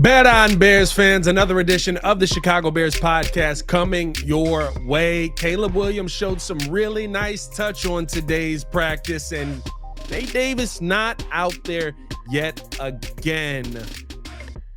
Bet on Bears fans, another edition of the Chicago Bears podcast coming your way. Caleb Williams showed some really nice touch on today's practice, and Nate Davis not out there yet again.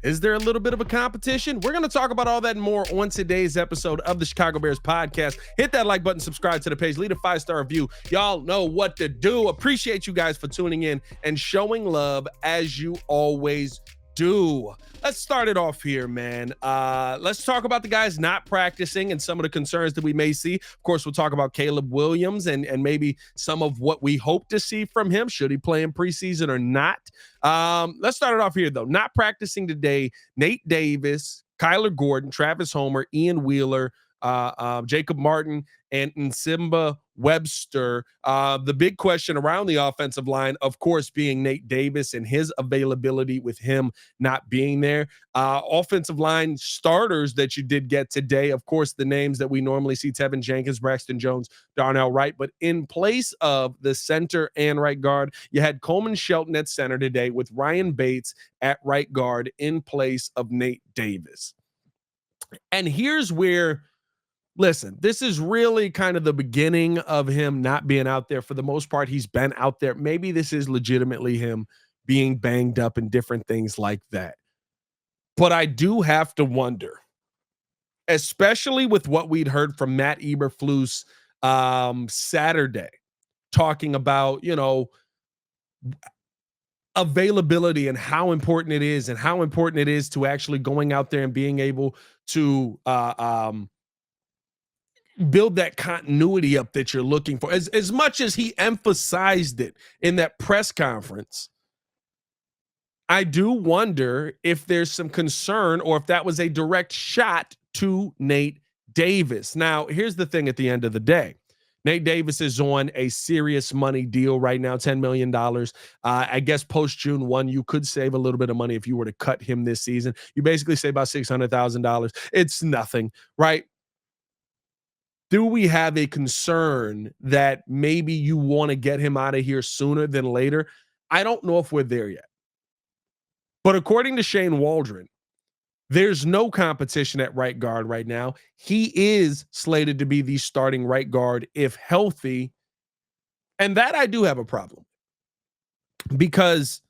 Is there a little bit of a competition? We're going to talk about all that and more on today's episode of the Chicago Bears podcast. Hit that like button, subscribe to the page, leave a 5-star review. Y'all know what to do. Appreciate you guys for tuning in and showing love as you always do. Let's start it off here, man. Let's talk about the guys not practicing and some of the concerns that we may see. Of course, we'll talk about Caleb Williams and maybe some of what we hope to see from him. Should he play in preseason or not? Let's start it off here, though. Not practicing today, Nate Davis, Kyler Gordon, Travis Homer, Ian Wheeler, Jacob Martin, and Nsimba Webster. The big question around the offensive line, of course, being Nate Davis and his availability with him not being there. Offensive line starters that you did get today, of course, the names that we normally see: Tevin Jenkins, Braxton Jones, Darnell Wright. But in place of the center and right guard, you had Coleman Shelton at center today with Ryan Bates at right guard in place of Nate Davis. And here's where, listen, this is really kind of the beginning of him not being out there. For the most part, he's been out there. Maybe this is legitimately him being banged up and different things like that. But I do have to wonder, especially with what we'd heard from Matt Eberflus Saturday, talking about, availability and how important it is to actually going out there and being able to build that continuity up that you're looking for. As much as he emphasized it in that press conference, I do wonder if there's some concern or if that was a direct shot to Nate Davis. Now, here's the thing: at the end of the day, Nate Davis is on a serious money deal right now, $10 million. I guess post June 1, you could save a little bit of money if you were to cut him this season. You basically save about $600,000. It's nothing, right? Do we have a concern that maybe you want to get him out of here sooner than later? I don't know if we're there yet. But according to Shane Waldron, there's no competition at right guard right now. He is slated to be the starting right guard if healthy. And that I do have a problem, because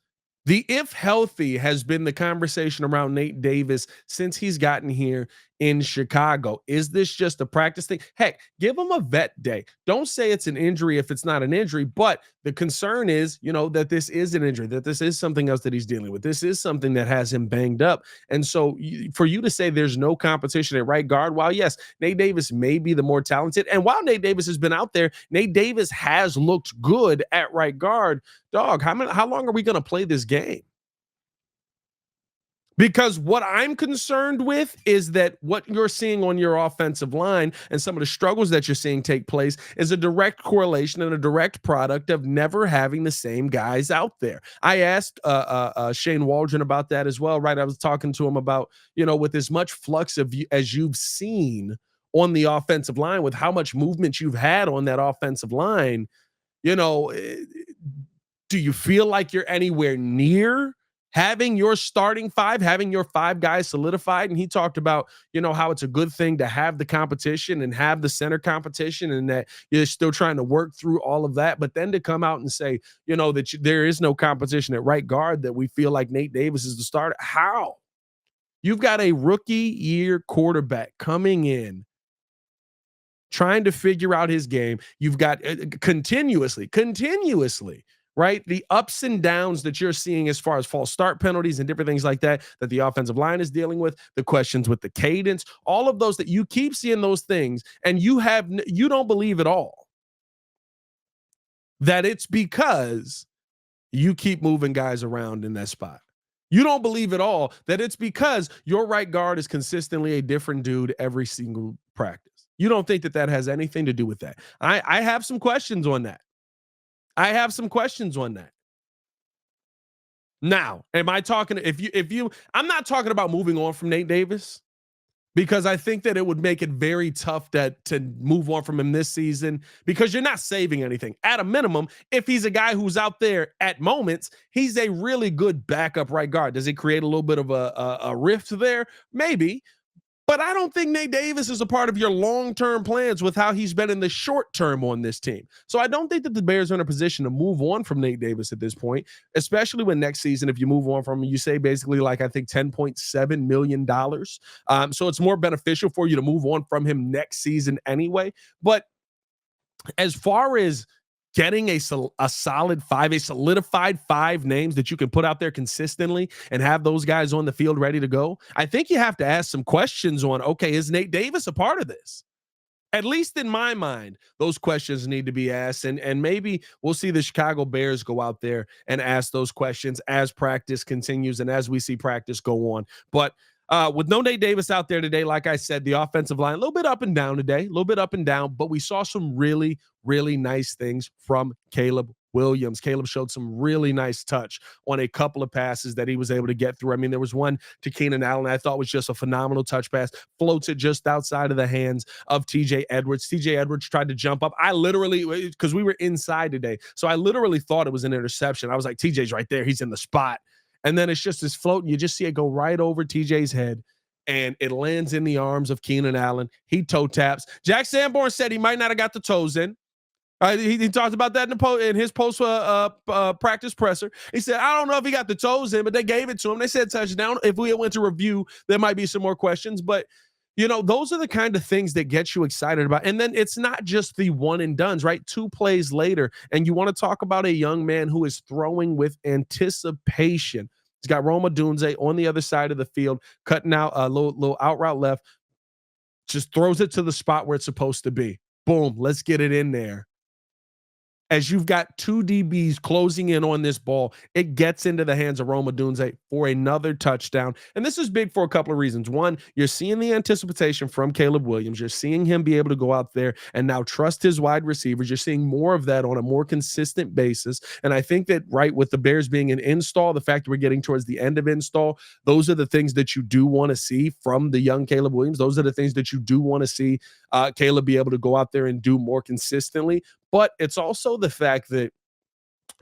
the if healthy has been the conversation around Nate Davis since he's gotten here in Chicago. Is this just a practice thing? Heck, give him a vet day. Don't say it's an injury if it's not an injury. But the concern is, that this is an injury, that this is something else that he's dealing with. This is something that has him banged up. And so for you to say there's no competition at right guard, while yes, Nate Davis may be the more talented, and while Nate Davis has been out there, Nate Davis has looked good at right guard. Dog, how long are we going to play this game? Because what I'm concerned with is that what you're seeing on your offensive line and some of the struggles that you're seeing take place is a direct correlation and a direct product of never having the same guys out there. I asked Shane Waldron about that as well, right? I was talking to him about, with as much flux as you've seen on the offensive line, with how much movement you've had on that offensive line, do you feel like you're anywhere near having your starting five, having your five guys solidified? And he talked about, how it's a good thing to have the competition and have the center competition, and that you're still trying to work through all of that. But then to come out and say, that there is no competition at right guard, that we feel like Nate Davis is the starter. How? You've got a rookie year quarterback coming in, trying to figure out his game. You've got continuously, right? The ups and downs that you're seeing as far as false start penalties and different things like that the offensive line is dealing with, the questions with the cadence, all of those, that you keep seeing those things, and you don't believe at all that it's because you keep moving guys around in that spot. You don't believe at all that it's because your right guard is consistently a different dude every single practice. You don't think that has anything to do with that. I have some questions on that. Now, am I talking, I'm not talking about moving on from Nate Davis. because I think that it would make it very tough to move on from him this season because you're not saving anything. At a minimum, if he's a guy who's out there at moments, he's a really good backup right guard. Does it create a little bit of a rift there? Maybe. But I don't think Nate Davis is a part of your long-term plans with how he's been in the short term on this team. So I don't think that the Bears are in a position to move on from Nate Davis at this point, especially when next season, if you move on from him, you say basically like I think $10.7 million. So it's more beneficial for you to move on from him next season anyway. But as far as getting a solid five, a solidified five names that you can put out there consistently and have those guys on the field ready to go, I think you have to ask some questions on, okay, is Nate Davis a part of this? At least in my mind, those questions need to be asked. And maybe we'll see the Chicago Bears go out there and ask those questions as practice continues and as we see practice go on. But with no Nate Davis out there today, like I said, the offensive line, a little bit up and down today, a little bit up and down, but we saw some really, really nice things from Caleb Williams. Caleb showed some really nice touch on a couple of passes that he was able to get through. I mean, there was one to Keenan Allen I thought was just a phenomenal touch pass, floats it just outside of the hands of TJ Edwards. TJ Edwards tried to jump up. I literally, because we were inside today, so I literally thought it was an interception. I was like, TJ's right there. He's in the spot. And then it's just this float, and you just see it go right over TJ's head, and it lands in the arms of Keenan Allen. He toe taps. Jack Sanborn said he might not have got the toes in. He talked about that in his post practice presser. He said, I don't know if he got the toes in, but they gave it to him. They said touchdown. If we went to review, there might be some more questions. But, you know, those are the kind of things that get you excited about. And then it's not just the one and dones, right? 2 plays later, and you want to talk about a young man who is throwing with anticipation. He's got Rome Odunze on the other side of the field, cutting out a little out route left, just throws it to the spot where it's supposed to be. Boom, let's get it in there. As you've got 2 DBs closing in on this ball, it gets into the hands of Rome Odunze for another touchdown. And this is big for a couple of reasons. One, you're seeing the anticipation from Caleb Williams. You're seeing him be able to go out there and now trust his wide receivers. You're seeing more of that on a more consistent basis. And I think that, right, with the Bears being an install, the fact that we're getting towards the end of install, those are the things that you do want to see from the young Caleb Williams. Those are the things that you do want to see Caleb be able to go out there and do more consistently. But it's also the fact that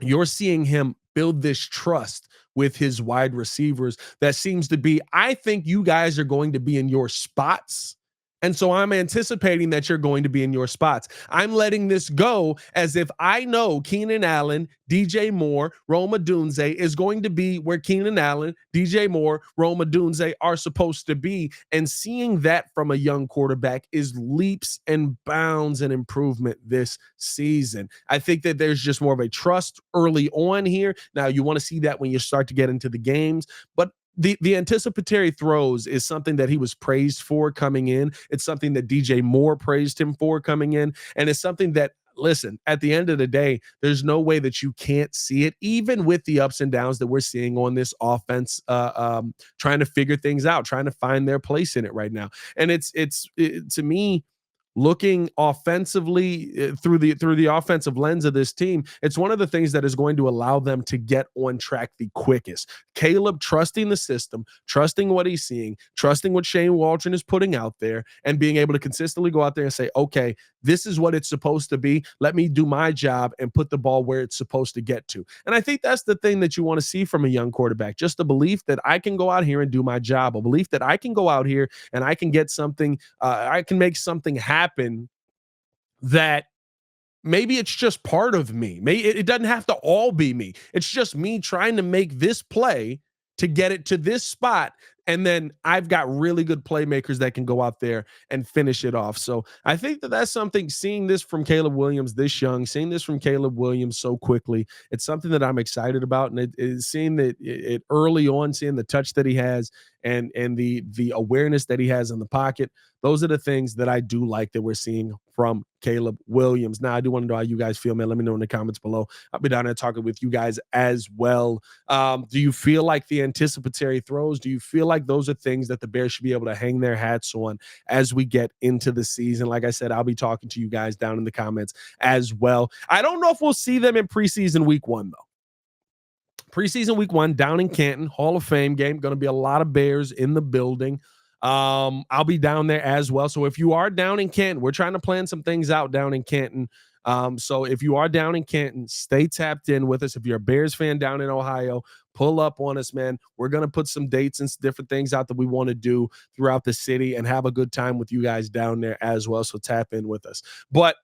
you're seeing him build this trust with his wide receivers that seems to be, I think you guys are going to be in your spots. And so I'm anticipating that you're going to be in your spots. I'm letting this go as if I know Keenan Allen, DJ Moore, Rome Odunze is going to be where Keenan Allen, DJ Moore, Rome Odunze are supposed to be. And seeing that from a young quarterback is leaps and bounds and improvement this season. I think that there's just more of a trust early on here. Now, you want to see that when you start to get into the games, but the anticipatory throws is something that he was praised for coming in. It's something that DJ Moore praised him for coming in. And it's something that, listen, at the end of the day, there's no way that you can't see it, even with the ups and downs that we're seeing on this offense, trying to figure things out, trying to find their place in it right now. And it's to me, looking offensively through the offensive lens of this team, it's one of the things that is going to allow them to get on track the quickest. Caleb trusting the system, trusting what he's seeing, trusting what Shane Waldron is putting out there, and being able to consistently go out there and say, okay, this is what it's supposed to be. Let me do my job and put the ball where it's supposed to get to. And I think that's the thing that you want to see from a young quarterback, just the belief that I can go out here and do my job, a belief that I can go out here and I can get something, I can make something happen that maybe it's just part of me. Maybe it doesn't have to all be me. It's just me trying to make this play to get it to this spot. And then I've got really good playmakers that can go out there and finish it off. So I think that that's something, seeing this from Caleb Williams this young, seeing this from Caleb Williams so quickly, it's something that I'm excited about. And it is seeing that it early on, seeing the touch that he has and the awareness that he has in the pocket. Those are the things that I do like that we're seeing from Caleb Williams. Now, I do want to know how you guys feel, man. Let me know in the comments below. I'll be down there talking with you guys as well. Do you feel like the anticipatory throws? Do you feel like those are things that the Bears should be able to hang their hats on as we get into the season? Like I said, I'll be talking to you guys down in the comments as well. I don't know if we'll see them in preseason week 1, though. Preseason week 1 down in Canton, Hall of Fame game. Going to be a lot of Bears in the building. I'll be down there as well. So if you are down in Canton, we're trying to plan some things out down in Canton. So if you are down in Canton, stay tapped in with us. If you're a Bears fan down in Ohio, pull up on us, man. We're going to put some dates and different things out that we want to do throughout the city and have a good time with you guys down there as well. So tap in with us. But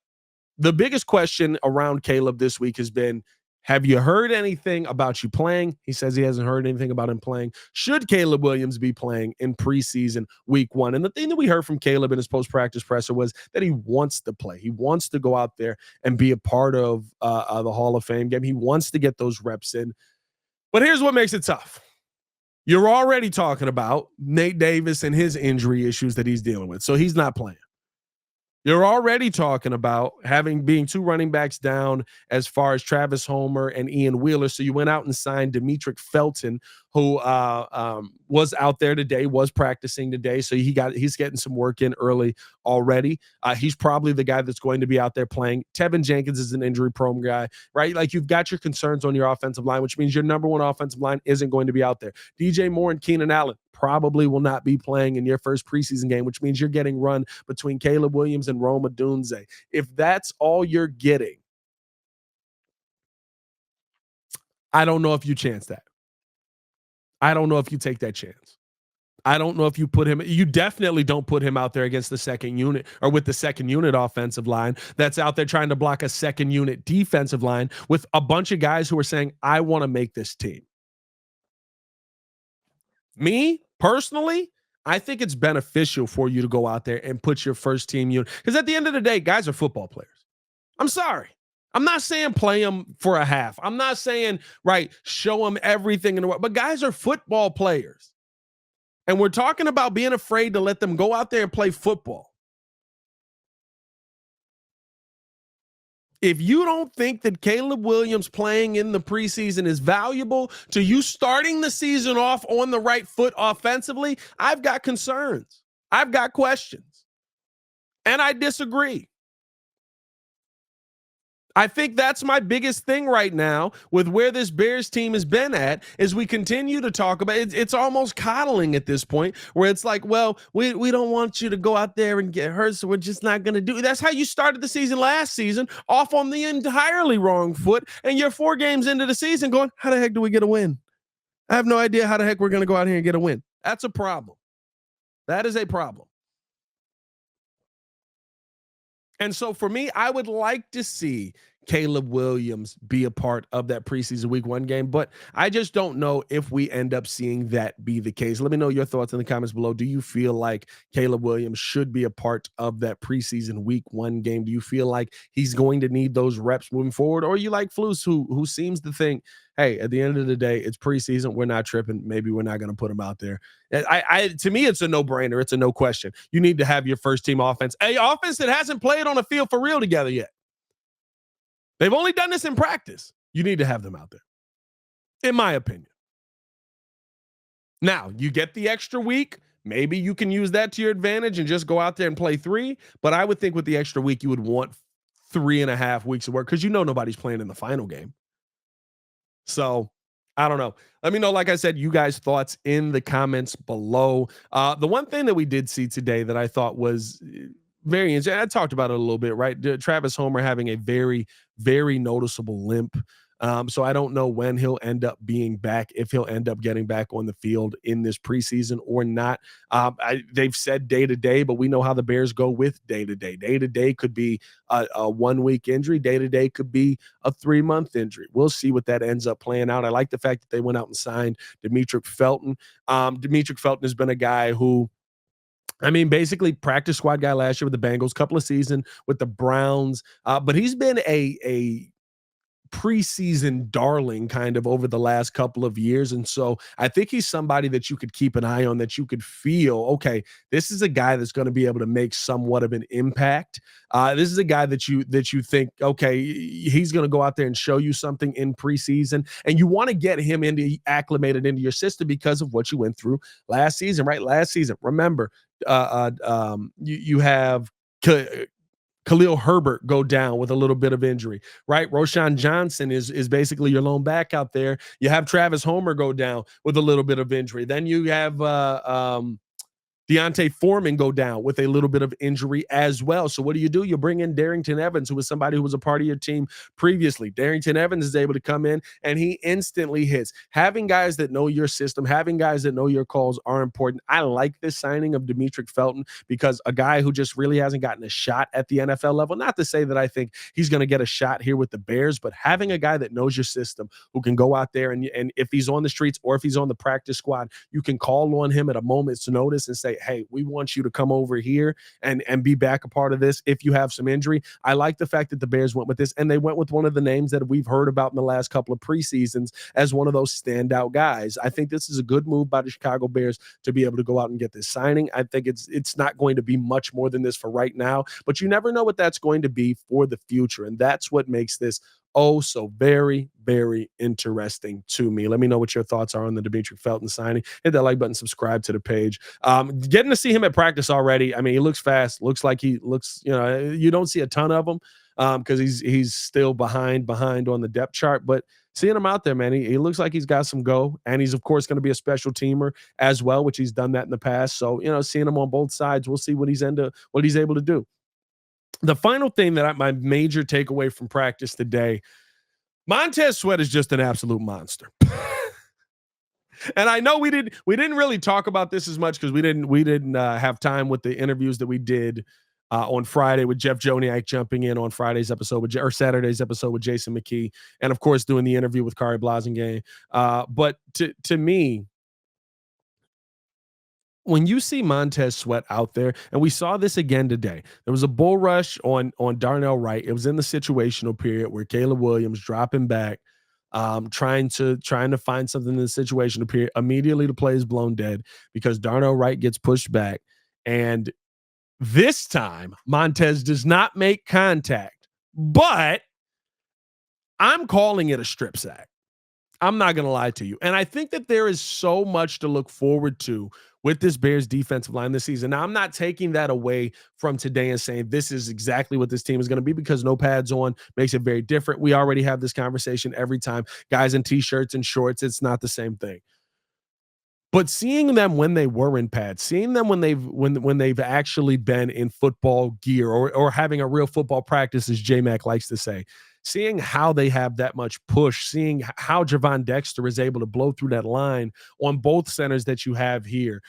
the biggest question around Caleb this week has been, have you heard anything about you playing? He says he hasn't heard anything about him playing. Should Caleb Williams be playing in preseason week 1? And the thing that we heard from Caleb in his post-practice presser was that he wants to play. He wants to go out there and be a part of the Hall of Fame game. He wants to get those reps in. But here's what makes it tough. You're already talking about Nate Davis and his injury issues that he's dealing with. So he's not playing. You're already talking about being 2 running backs down as far as Travis Homer and Ian Wheeler. So you went out and signed Demetric Felton, who was out there today, was practicing today. So he's getting some work in early already. He's probably the guy that's going to be out there playing. Tevin Jenkins is an injury prone guy, right? Like, you've got your concerns on your offensive line, which means your number 1 offensive line isn't going to be out there. DJ Moore and Keenan Allen probably will not be playing in your first preseason game, which means you're getting run between Caleb Williams and Rome Odunze. If that's all you're getting, I don't know if you chance that. I don't know if you take that chance. I don't know if you definitely don't put him out there against the second unit or with the second unit offensive line that's out there trying to block a second unit defensive line with a bunch of guys who are saying, I want to make this team. Me personally, I think it's beneficial for you to go out there and put your first team unit, because at the end of the day, guys are football players. I'm sorry. I'm not saying play them for a half. I'm not saying, right, show them everything in the world, but guys are football players. And we're talking about being afraid to let them go out there and play football. If you don't think that Caleb Williams playing in the preseason is valuable to you starting the season off on the right foot offensively, I've got concerns. I've got questions. And I disagree. I think that's my biggest thing right now with where this Bears team has been at, is we continue to talk about it. It's almost coddling at this point, where it's like, well, we don't want you to go out there and get hurt, so we're just not going to do it. That's how you started the season last season, off on the entirely wrong foot, and you're 4 games into the season going, how the heck do we get a win? I have no idea how the heck we're going to go out here and get a win. That's a problem. That is a problem. And so for me, I would like to see Caleb Williams be a part of that preseason week 1 game, but I just don't know if we end up seeing that be the case. Let me know your thoughts in the comments below. Do you feel like Caleb Williams should be a part of that preseason week 1 game? Do you feel like he's going to need those reps moving forward? Or are you like Flus, who seems to think, hey, at the end of the day, it's preseason, we're not tripping, maybe we're not going to put him out there? To me, it's a no-brainer. It's a no question. You need to have your first team offense, a offense that hasn't played on the field for real together yet. They've only done this in practice. You need to have them out there, in my opinion. Now, you get the extra week. Maybe you can use that to your advantage and just go out there and play 3. But I would think with the extra week, you would want 3.5 weeks of work, because nobody's playing in the final game. So I don't know. Let me know, like I said, you guys' thoughts in the comments below. The one thing that we did see today that I thought was very interesting, I talked about it a little bit, right? Travis Homer having a very, very noticeable limp. So I don't know when he'll end up being back, if he'll end up getting back on the field in this preseason or not. They've said day to day, but we know how the Bears go with day to day. Day to day could be a 1 week injury. Day to day could be a 3-month injury. We'll see what that ends up playing out. I like the fact that they went out and signed Demetric Felton. Demetric Felton has been a guy who, basically practice squad guy last year with the Bengals, couple of seasons with the Browns. But he's been a preseason darling kind of over the last couple of years. And so I think he's somebody that you could keep an eye on, that you could feel, okay, this is a guy that's going to be able to make somewhat of an impact. This is a guy that you think, okay, he's going to go out there and show you something in preseason, and you want to get him acclimated into your system because of what you went through last season, right? Last season, remember, you have Khalil Herbert go down with a little bit of injury, right? Roschon Johnson is basically your lone back out there. You have Travis Homer go down with a little bit of injury. Then you have Deontay Foreman go down with a little bit of injury as well. So what do? You bring in Darrington Evans, who was somebody who was a part of your team previously. Darrington Evans is able to come in and he instantly hits. Having guys that know your system, having guys that know your calls are important. I like this signing of Demetric Felton because a guy who just really hasn't gotten a shot at the NFL level, not to say that I think he's going to get a shot here with the Bears, but having a guy that knows your system who can go out there and if he's on the streets or if he's on the practice squad, you can call on him at a moment's notice and say, hey, we want you to come over here and be back a part of this if you have some injury. I like the fact that the Bears went with this, and they went with one of the names that we've heard about in the last couple of preseasons as one of those standout guys. I think this is a good move by the Chicago Bears to be able to go out and get this signing. I think it's not going to be much more than this for right now, but you never know what that's going to be for the future, and that's what makes this so very, very interesting to me. Let me know what your thoughts are on the Demetric Felton signing. Hit that like button, subscribe to the page. Getting to see him at practice already. I mean, he looks fast. Looks like he looks, you don't see a ton of him because he's still behind on the depth chart. But seeing him out there, man, he looks like he's got some go. And he's, of course, going to be a special teamer as well, which he's done that in the past. So, seeing him on both sides, we'll see what he's able to do. The final thing my major takeaway from practice today, Montez Sweat is just an absolute monster. And I know we didn't really talk about this as much because we didn't have time with the interviews that we did on Friday with Jeff Joniak jumping in on Saturday's episode with Jason McKee, and of course doing the interview with Kari Blasingame. But to me, when you see Montez Sweat out there, and we saw this again today, there was a bull rush on Darnell Wright. It was in the situational period where Caleb Williams dropping back, trying to find something in the situational period. Immediately the play is blown dead because Darnell Wright gets pushed back. And this time, Montez does not make contact, but I'm calling it a strip sack. I'm not going to lie to you. And I think that there is so much to look forward to with this Bears defensive line this season. Now, I'm not taking that away from today and saying this is exactly what this team is going to be because no pads on makes it very different. We already have this conversation every time. Guys in T-shirts and shorts, it's not the same thing. But seeing them when they were in pads, seeing them when they've actually been in football gear or having a real football practice, as J-Mac likes to say, seeing how they have that much push, seeing how Javon Dexter is able to blow through that line on both centers that you have here,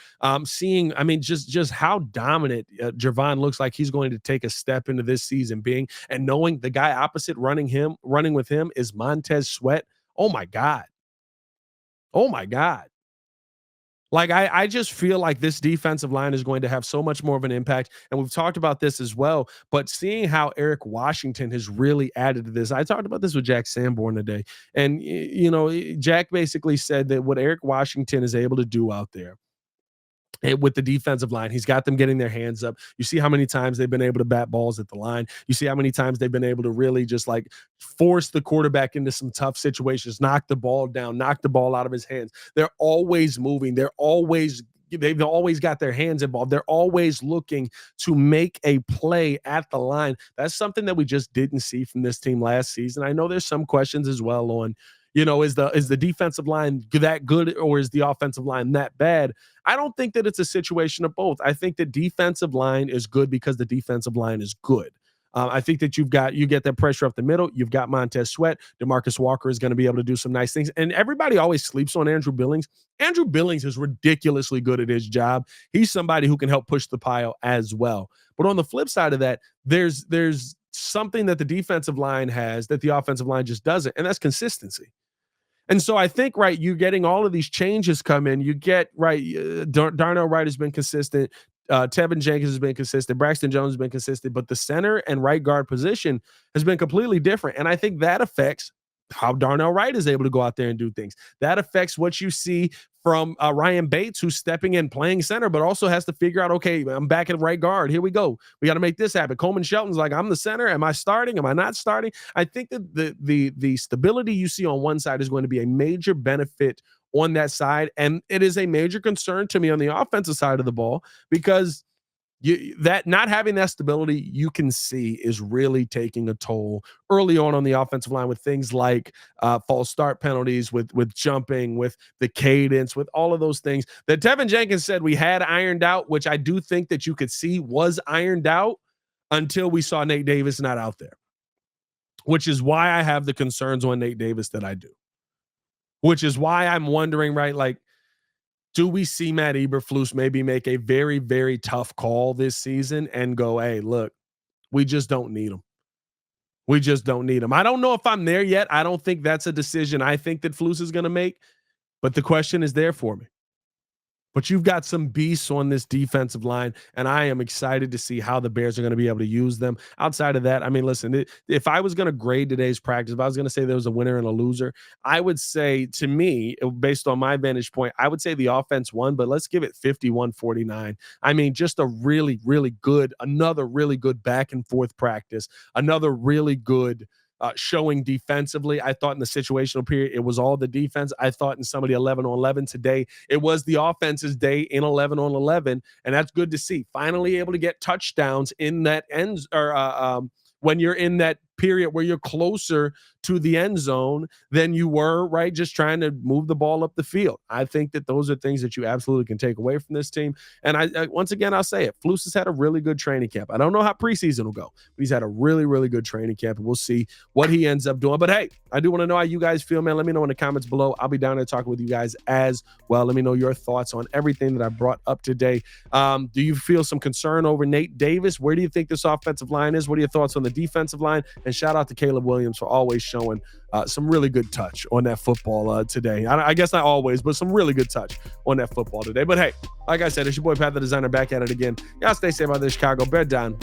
seeing, I mean, just how dominant Javon looks like he's going to take a step into this season being, and knowing the guy opposite running with him is Montez Sweat. Oh my God. Oh my God. Like, I just feel like this defensive line is going to have so much more of an impact. And we've talked about this as well, but seeing how Eric Washington has really added to this. I talked about this with Jack Sanborn today. And, Jack basically said that what Eric Washington is able to do out there with the defensive line, he's got them getting their hands up. You see how many times they've been able to bat balls at the line. You see how many times they've been able to really just like force the quarterback into some tough situations, knock the ball down, knock the ball out of his hands. They're always moving. They've always got their hands involved. They're always looking to make a play at the line. That's something that we just didn't see from this team last season. I know there's some questions as well on, is the defensive line that good or is the offensive line that bad? I don't think that it's a situation of both. I think the defensive line is good because the defensive line is good. I think that you get that pressure up the middle. You've got Montez Sweat. DeMarcus Walker is going to be able to do some nice things. And everybody always sleeps on Andrew Billings. Andrew Billings is ridiculously good at his job. He's somebody who can help push the pile as well. But on the flip side of that, there's something that the defensive line has that the offensive line just doesn't, and that's consistency. And so I think, right, you're getting all of these changes come in. You get, right, Darnell Wright has been consistent. Tevin Jenkins has been consistent. Braxton Jones has been consistent. But the center and right guard position has been completely different. And I think that affects how Darnell Wright is able to go out there and do things. That affects what you see from Ryan Bates, who's stepping in playing center, but also has to figure out, okay, I'm back at right guard. Here we go. We got to make this happen. Coleman Shelton's like, I'm the center. Am I starting? Am I not starting? I think that the stability you see on one side is going to be a major benefit on that side. And it is a major concern to me on the offensive side of the ball because That not having that stability, you can see, is really taking a toll early on the offensive line with things like false start penalties, with jumping, with the cadence, with all of those things that Tevin Jenkins said we had ironed out, which I do think that you could see was ironed out until we saw Nate Davis not out there, which is why I have the concerns on Nate Davis that I do, which is why I'm wondering, right, like, do we see Matt Eberflus maybe make a very, very tough call this season and go, hey, look, we just don't need him. We just don't need him. I don't know if I'm there yet. I don't think that's a decision I think that Flus is going to make, but the question is there for me. But you've got some beasts on this defensive line, and I am excited to see how the Bears are going to be able to use them. Outside of that, I mean, listen, if I was going to grade today's practice, if I was going to say there was a winner and a loser, I would say, to me, based on my vantage point, I would say the offense won, but let's give it 51-49. I mean, just a really, really good, another really good back and forth practice, another really good showing defensively. I thought in the situational period, it was all the defense. I thought in some of the 11 on 11 today, it was the offense's day in 11 on 11. And that's good to see. Finally able to get touchdowns in that end, or when you're in that period where you're closer to the end zone than you were, right, just trying to move the ball up the field. I think that those are things that you absolutely can take away from this team. And I once again, I'll say it, Flus has had a really good training camp. I don't know how preseason will go, but he's had a really, really good training camp, and we'll see what he ends up doing. But hey, I do want to know how you guys feel, man. Let me know in the comments below. I'll be down there talking with you guys as well. Let me know your thoughts on everything that I brought up today. Do you feel some concern over Nate Davis? Where do you think this offensive line is? What are your thoughts on the defensive line? And shout out to Caleb Williams for always showing some really good touch on that football today. I guess not always, but some really good touch on that football today. But hey, like I said, it's your boy Pat the Designer back at it again. Y'all stay safe out there, Chicago. Bear down.